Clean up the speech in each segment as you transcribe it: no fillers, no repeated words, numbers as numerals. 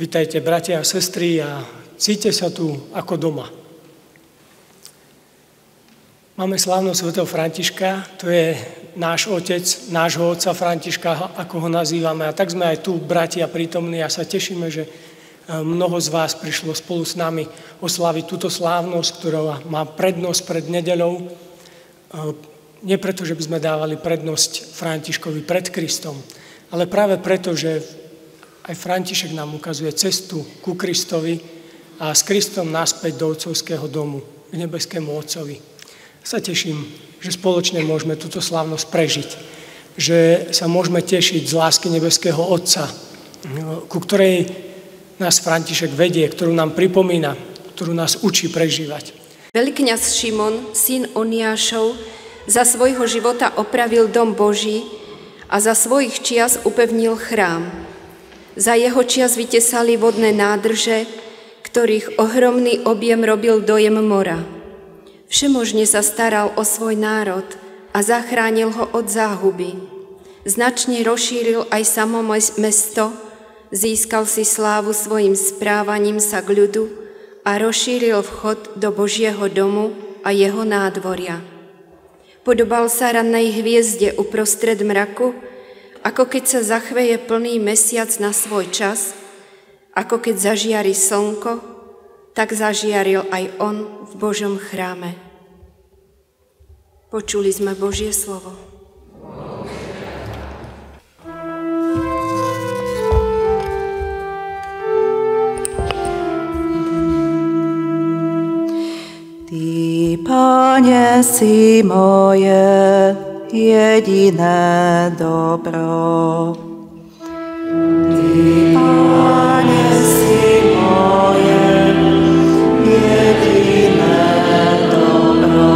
Vitajte, bratia a sestry, a cíťte sa tu ako doma. Máme slávnosť svätého Františka, to je náš otec, nášho otca Františka, ako ho nazývame. A tak sme aj tu, bratia, prítomní, a sa tešíme, že mnoho z vás prišlo spolu s nami oslaviť túto slávnosť, ktorá má prednosť pred nedeľou. Nie preto, že by sme dávali prednosť Františkovi pred Kristom, ale práve preto, že aj František nám ukazuje cestu ku Kristovi a s Kristom naspäť do otcovského domu, k nebeskému Otcovi. Sa teším, že spoločne môžeme túto slávnosť prežiť, že sa môžeme tešiť z lásky nebeského Otca, ku ktorej nás František vedie, ktorú nám pripomína, ktorú nás učí prežívať. Veľkňaz Šimon, syn Oniášov, za svojho života opravil dom Boží a za svojich čias upevnil chrám. Za jeho čias vytesali vodné nádrže, ktorých ohromný objem robil dojem mora. Všemožne sa staral o svoj národ a zachránil ho od záhuby. Značne rozšíril aj samo mesto, získal si slávu svojim správaním sa k ľudu a rozšíril vchod do Božieho domu a jeho nádvoria. Podobal sa rannej hviezde uprostred mraku, ako keď sa zachveje plný mesiac na svoj čas, ako keď zažiari slnko, tak zažiaril aj on v Božom chráme. Počuli sme Božie slovo. Ty, Pane, si moje jediné dobro. Ty, Pane, si moje jediné dobro.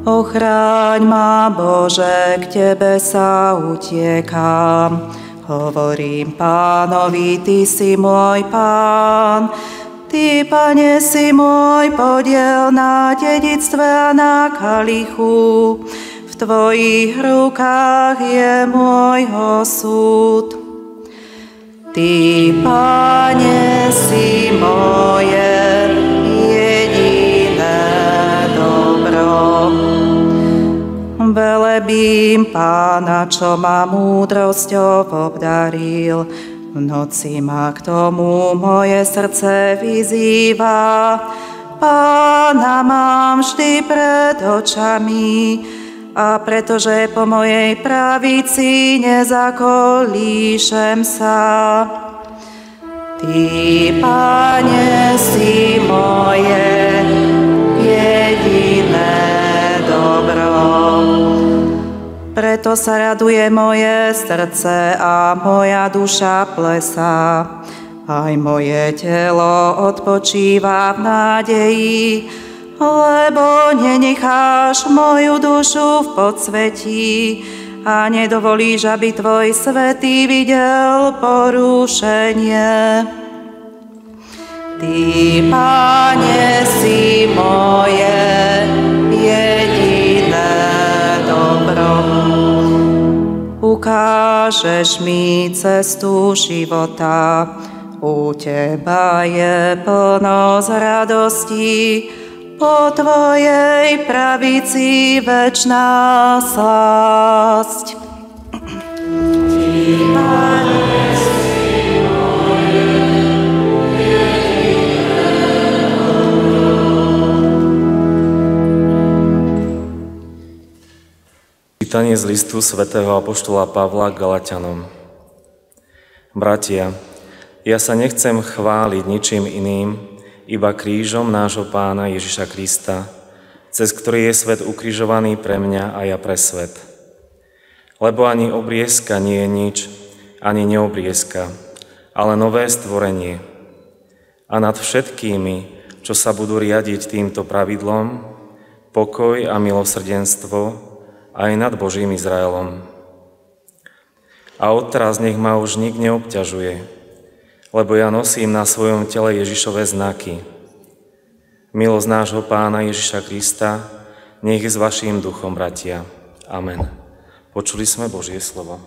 Ochráň ma, Bože, k Tebe sa utiekam. Hovorím Pánovi, Ty si môj Pán. Ty, Pane, si môj podiel na dedičstve a na kalichu. V Tvojich rukách je môj osud. Ty, Pane, si moje jediné dobro. Velebím Pána, čo ma múdrosťou obdaril. V noci ma k tomu moje srdce vyzýva. Pána mám vždy pred očami, a pretože po mojej pravici nezakolíšem sa. Ty, Pane, si moje jediné dobro. Preto sa raduje moje srdce a moja duša plesá. Aj moje telo odpočíva v nádeji, lebo nenecháš moju dušu v podsvetí a nedovolíš, aby Tvoj svätý videl porušenie. Ty, Pane, si moje jediné dobro. Ukážeš mi cestu života, u Teba je plnosť radosti, po Tvojej pravici večná slasť. Ty, Pane, si moje jediné dobro. Čítanie z listu svätého apoštola Pavla k Galatianom. Bratia, ja sa nechcem chváliť ničím iným, iba krížom nášho Pána Ježiša Krista, cez ktorý je svet ukrižovaný pre mňa a ja pre svet. Lebo ani obriezka nie je nič, ani neobriezka, ale nové stvorenie. A nad všetkými, čo sa budú riadiť týmto pravidlom, pokoj a milosrdenstvo aj nad Božím Izraelom. A odteraz nech ma už nik neobťažuje, lebo ja nosím na svojom tele Ježišove znaky. Milosť nášho Pána Ježiša Krista nech je s vaším duchom, bratia. Amen. Počuli sme Božie slovo.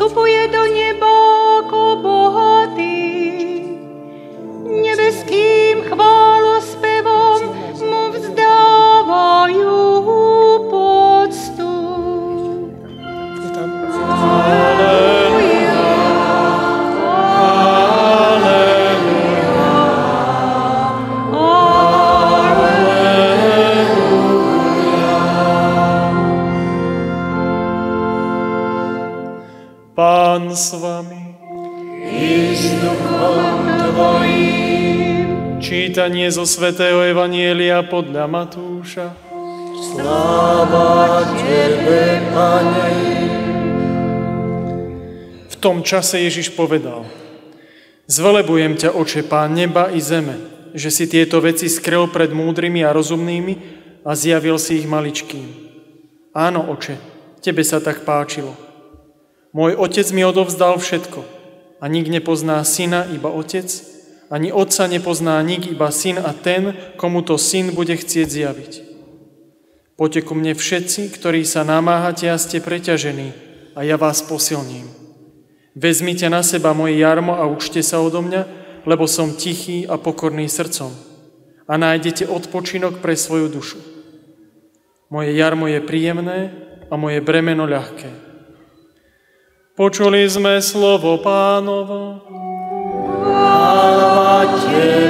vstupuje do neba ako bohatý. Nebeským chválospevom mu vzdávajú poctu. Halleluja, halleluja, halleluja. Pán s vami. I s duchom tvojím. Čítanie zo svätého Evanjelia podľa Matúša. Sláva tebe, Pane. V tom čase Ježiš povedal: Zvelebujem ťa, Oče, Pán neba i zeme, že si tieto veci skrel pred múdrymi a rozumnými a zjavil si ich maličkým. Áno, Oče, tebe sa tak páčilo. Môj Otec mi odovzdal všetko. A nik nepozná syna, iba Otec, ani Otca nepozná nik, iba syn a ten, komu to syn bude chcieť zjaviť. Poďte ku mne všetci, ktorí sa namáhate a ste preťažení, a ja vás posilním. Vezmite na seba moje jarmo a učte sa odo mňa, lebo som tichý a pokorný srdcom, a nájdete odpočinok pre svoju dušu. Moje jarmo je príjemné a moje bremeno ľahké. Počuli sme slovo Pánovo. Chvála tebe,